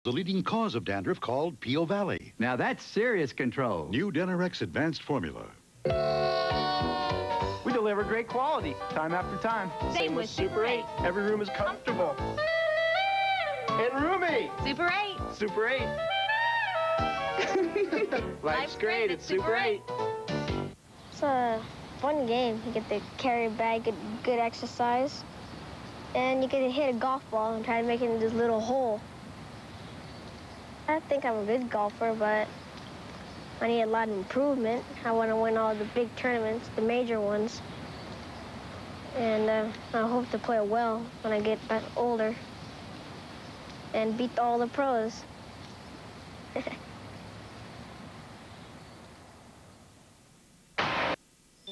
The leading cause of dandruff called Peel Valley. Now that's serious control. New Denorex Advanced Formula. We deliver great quality, time after time. Same with Super 8. Every room is comfortable. And roomy. Super 8. Super 8. Life's great at Super 8. It's a fun game. You get to carry a bag, get good exercise, and you get to hit a golf ball and try to make it in this little hole. I think I'm a good golfer, but I need a lot of improvement. I want to win all the big tournaments, the major ones. And I hope to play well when I get older and beat all the pros.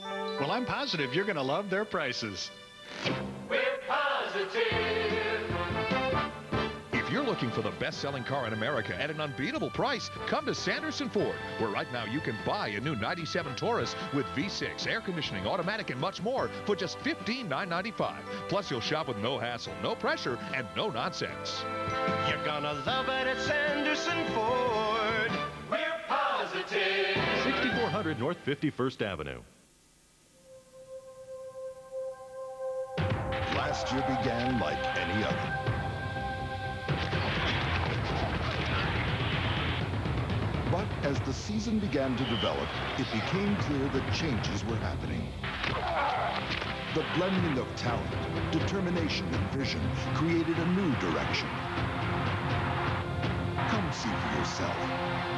Well, I'm positive you're going to love their prices. We're positive. If you're looking for the best-selling car in America at an unbeatable price, come to Sanderson Ford, where right now you can buy a new 97 Taurus with V6, air conditioning, automatic, and much more for just $15,995. Plus, you'll shop with no hassle, no pressure, and no nonsense. You're gonna love it at Sanderson Ford. We're positive. 6400 North 51st Avenue. Last year began like any other. But as the season began to develop, it became clear that changes were happening. The blending of talent, determination, and vision created a new direction. Come see for yourself.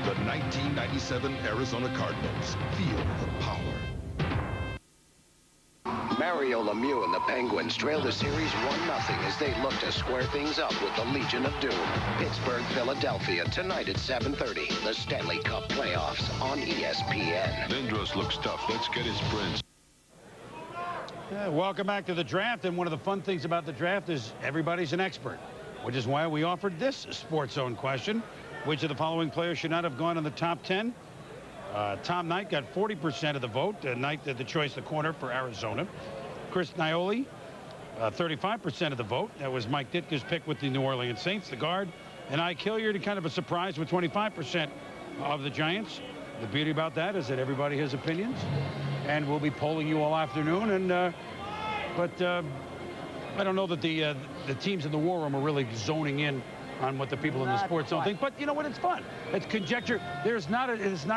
The 1997 Arizona Cardinals. Feel the power. Mario Lemieux and the Penguins trailed the series 1-0 as they look to square things up with the Legion of Doom. Pittsburgh, Philadelphia, tonight at 7:30. The Stanley Cup playoffs on ESPN. Lindros looks tough. Let's get his prints. Welcome back to the draft, and one of the fun things about the draft is everybody's an expert, which is why we offered this Sports Zone question. Which of the following players should not have gone in the top 10? Tom Knight got 40% of the vote. Knight did the choice, the corner for Arizona. Chris Nioli, 35% of the vote. That was Mike Ditka's pick with the New Orleans Saints, the guard. And Ike Hilliard, kind of a surprise with 25% of the Giants. The beauty about that is that everybody has opinions. And we'll be polling you all afternoon. And but I don't know that the teams in the war room are really zoning in on what the people in the Sports Zone think. But you know what? It's fun. It's conjecture. It's not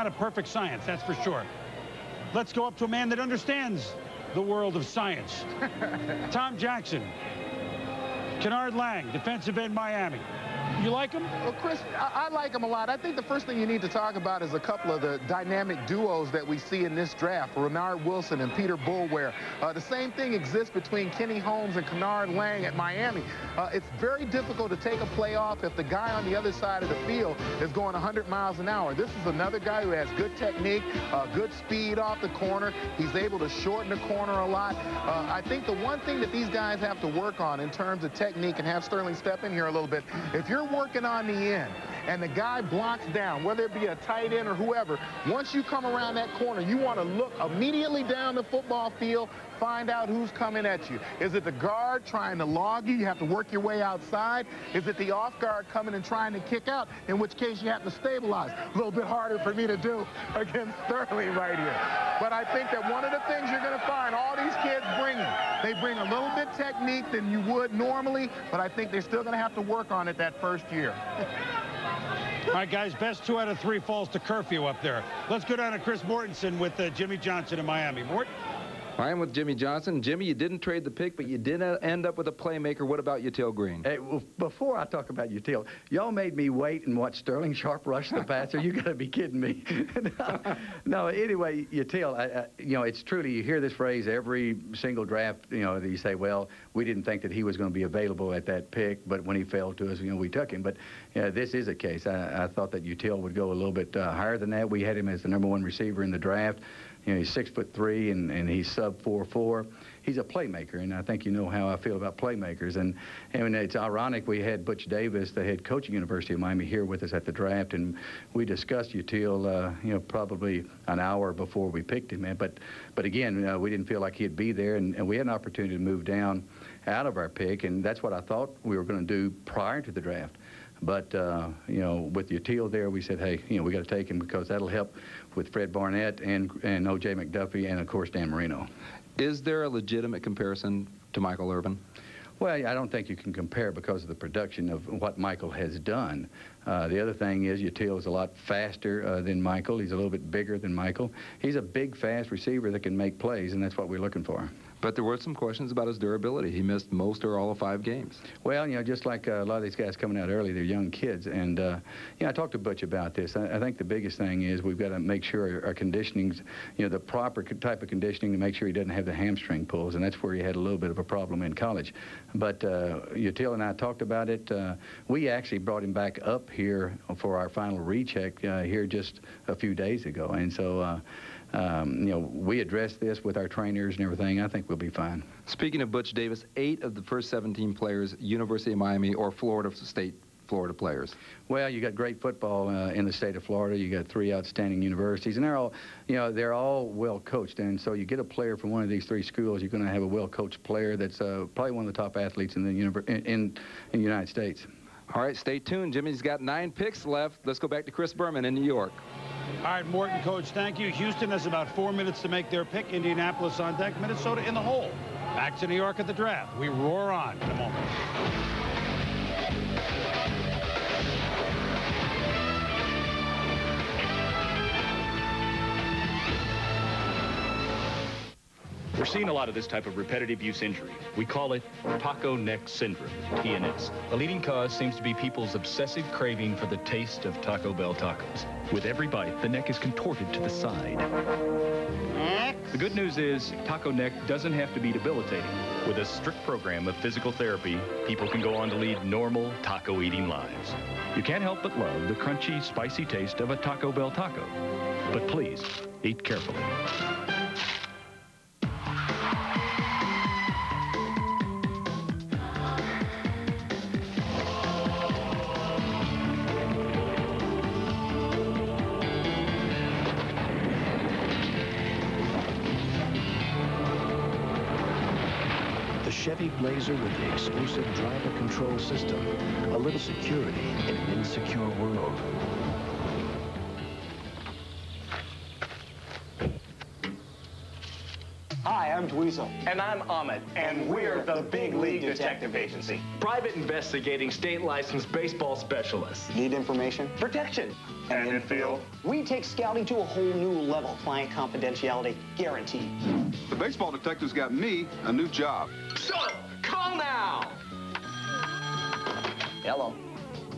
a perfect science, that's for sure. Let's go up to a man that understands the world of science. Tom Jackson. Kennard Lang, defensive end, Miami. You like him? Well, Chris, I like him a lot. I think the first thing you need to talk about is a couple of the dynamic duos that we see in this draft, Renard Wilson and Peter Boulware. The same thing exists between Kenny Holmes and Kennard Lang at Miami. It's very difficult to take a play off if the guy on the other side of the field is going 100 miles an hour. This is another guy who has good technique, good speed off the corner. He's able to shorten the corner a lot. I think the one thing that these guys have to work on in terms of technique, and have Sterling step in here a little bit, if you're working on the end and the guy blocks down, whether it be a tight end or whoever, once you come around that corner, you want to look immediately down the football field, find out who's coming at you. Is it the guard trying to log you? You have to work your way outside. Is it the off guard coming and trying to kick out, in which case you have to stabilize? A little bit harder for me to do against Sterling right here. But I think that one of the things you're going to find all these kids bringing, they bring a little bit technique than you would normally, but I think they're still going to have to work on it that first year. All right, guys, best 2 out of 3 falls to curfew up there. Let's go down to Chris Mortensen with Jimmy Johnson in Miami. Mort? I am with Jimmy Johnson. Jimmy, you didn't trade the pick, but you did end up with a playmaker. What about Util Green? Hey, well, before I talk about Util, y'all made me wait and watch Sterling Sharp rush the passer. You got to be kidding me. No, anyway, Util, you know, it's truly, you hear this phrase every single draft, you know, you say, well, we didn't think that he was going to be available at that pick, but when he fell to us, you know, we took him. But you know, this is a case. I thought that Util would go a little bit higher than that. We had him as the #1 receiver in the draft. You know, he's 6'3" and he's sub 4'4". He's a playmaker, and I think you know how I feel about playmakers. And it's ironic, we had Butch Davis, the head coach at University of Miami, here with us at the draft, and we discussed Util, you know, probably an hour before we picked him. But again, we didn't feel like he'd be there, and we had an opportunity to move down out of our pick, and that's what I thought we were going to do prior to the draft. But, you know, with Util there, we said, hey, you know, we got to take him because that'll help with Fred Barnett and O.J. McDuffie and, of course, Dan Marino. Is there a legitimate comparison to Michael Irvin? Well, I don't think you can compare because of the production of what Michael has done. The other thing is Util is a lot faster than Michael. He's a little bit bigger than Michael. He's a big, fast receiver that can make plays, and that's what we're looking for. But there were some questions about his durability. He missed most or all of 5 games. Well, you know, just like a lot of these guys coming out early, they're young kids. And, you know, I talked to Butch about this. I think the biggest thing is we've got to make sure our conditioning's, you know, the proper type of conditioning to make sure he doesn't have the hamstring pulls. And that's where he had a little bit of a problem in college. But Util and I talked about it. We actually brought him back up here for our final recheck here just a few days ago. And so, you know, we addressed this with our trainers and everything. I think we'll be fine. Speaking of Butch Davis, 8 of the first 17 players, University of Miami or Florida State Florida players. Well, you got great football in the state of Florida. You got 3 outstanding universities, and they're all, you know, they're all well coached. And so you get a player from one of these 3 schools, you're going to have a well coached player that's probably one of the top athletes in the in the United States. All right, stay tuned. Jimmy's got 9 picks left. Let's go back to Chris Berman in New York. All right, Morton, Coach, thank you. Houston has about 4 minutes to make their pick. Indianapolis on deck. Minnesota in the hole. Back to New York at the draft. We roar on in a moment. We're seeing a lot of this type of repetitive use injury. We call it taco neck syndrome, TNS. The leading cause seems to be people's obsessive craving for the taste of Taco Bell tacos. With every bite, the neck is contorted to the side. The good news is taco neck doesn't have to be debilitating. With a strict program of physical therapy, people can go on to lead normal taco-eating lives. You can't help but love the crunchy, spicy taste of a Taco Bell taco. But please, eat carefully. Chevy Blazer with the exclusive driver control system. A little security in an insecure world. Hi, I'm Dweezil. And I'm Ahmed. And we're the Big League Detective Agency. Private investigating state-licensed baseball specialists. Need information? Protection. And infield. We take scouting to a whole new level. Client confidentiality guaranteed. The baseball detective's got me a new job. So, call now! Hello.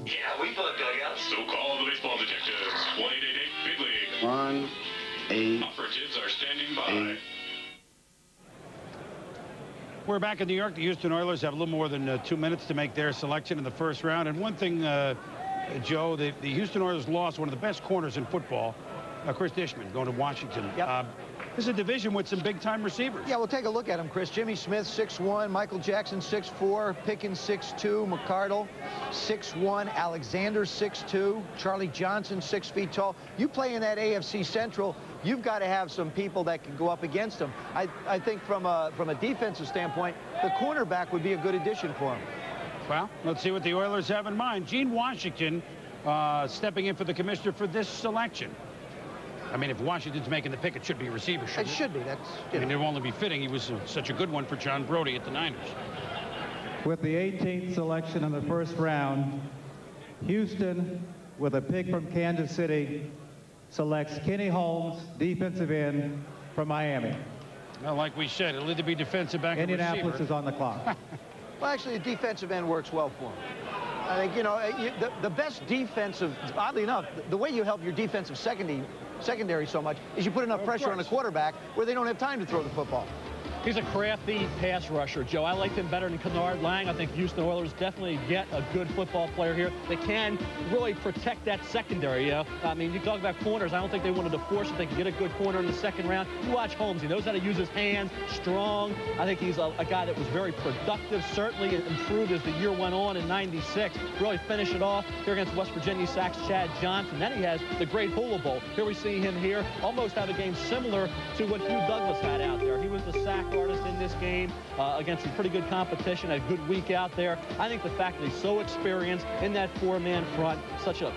Yeah, we fill up dugouts. So call the baseball detectives. 1-888 Big League. 1-8. Operatives are standing by. We're back in New York. The Houston Oilers have a little more than 2 minutes to make their selection in the first round. And one thing, Joe, the Houston Oilers lost one of the best corners in football, Chris Dishman, going to Washington. Yep. This is a division with some big-time receivers. Yeah, we'll take a look at them, Chris. Jimmy Smith, 6'1", Michael Jackson, 6'4", Pickens, 6'2", McCardle, 6'1", Alexander, 6'2", Charlie Johnson, 6 feet tall. You play in that AFC Central, you've got to have some people that can go up against them. I think from a defensive standpoint, the cornerback would be a good addition for him. Well, let's see what the Oilers have in mind. Gene Washington stepping in for the commissioner for this selection. I mean, if Washington's making the pick, it should be a receiver, shouldn't it? It should be. That's. I mean, it will only be fitting. He was such a good one for John Brody at the Niners. With the 18th selection in the first round, Houston, with a pick from Kansas City, selects Kenny Holmes, defensive end from Miami. Well, like we said, it'll either be defensive back or receiver. Indianapolis is on the clock. Well, actually, the defensive end works well for him. I think, you know, the best defensive, oddly enough, the way you help your defensive secondary so much is you put enough pressure on the quarterback where they don't have time to throw the football. He's a crafty pass rusher, Joe. I liked him better than Kennard Lang. I think Houston Oilers definitely get a good football player here. They can really protect that secondary, you know. I mean, you talk about corners. I don't think they wanted to force it. They can get a good corner in the second round. You watch Holmes. He knows how to use his hands, strong. I think he's a guy that was very productive, certainly improved as the year went on in '96. Really finish it off here against West Virginia sacks Chad Johnson. Then he has the great Hula Bowl. Here we see him here almost have a game similar to what Hugh Douglas had out there. He was the sack artist in this game against some pretty good competition, a good week out there. I think the fact that he's so experienced in that four-man front, such a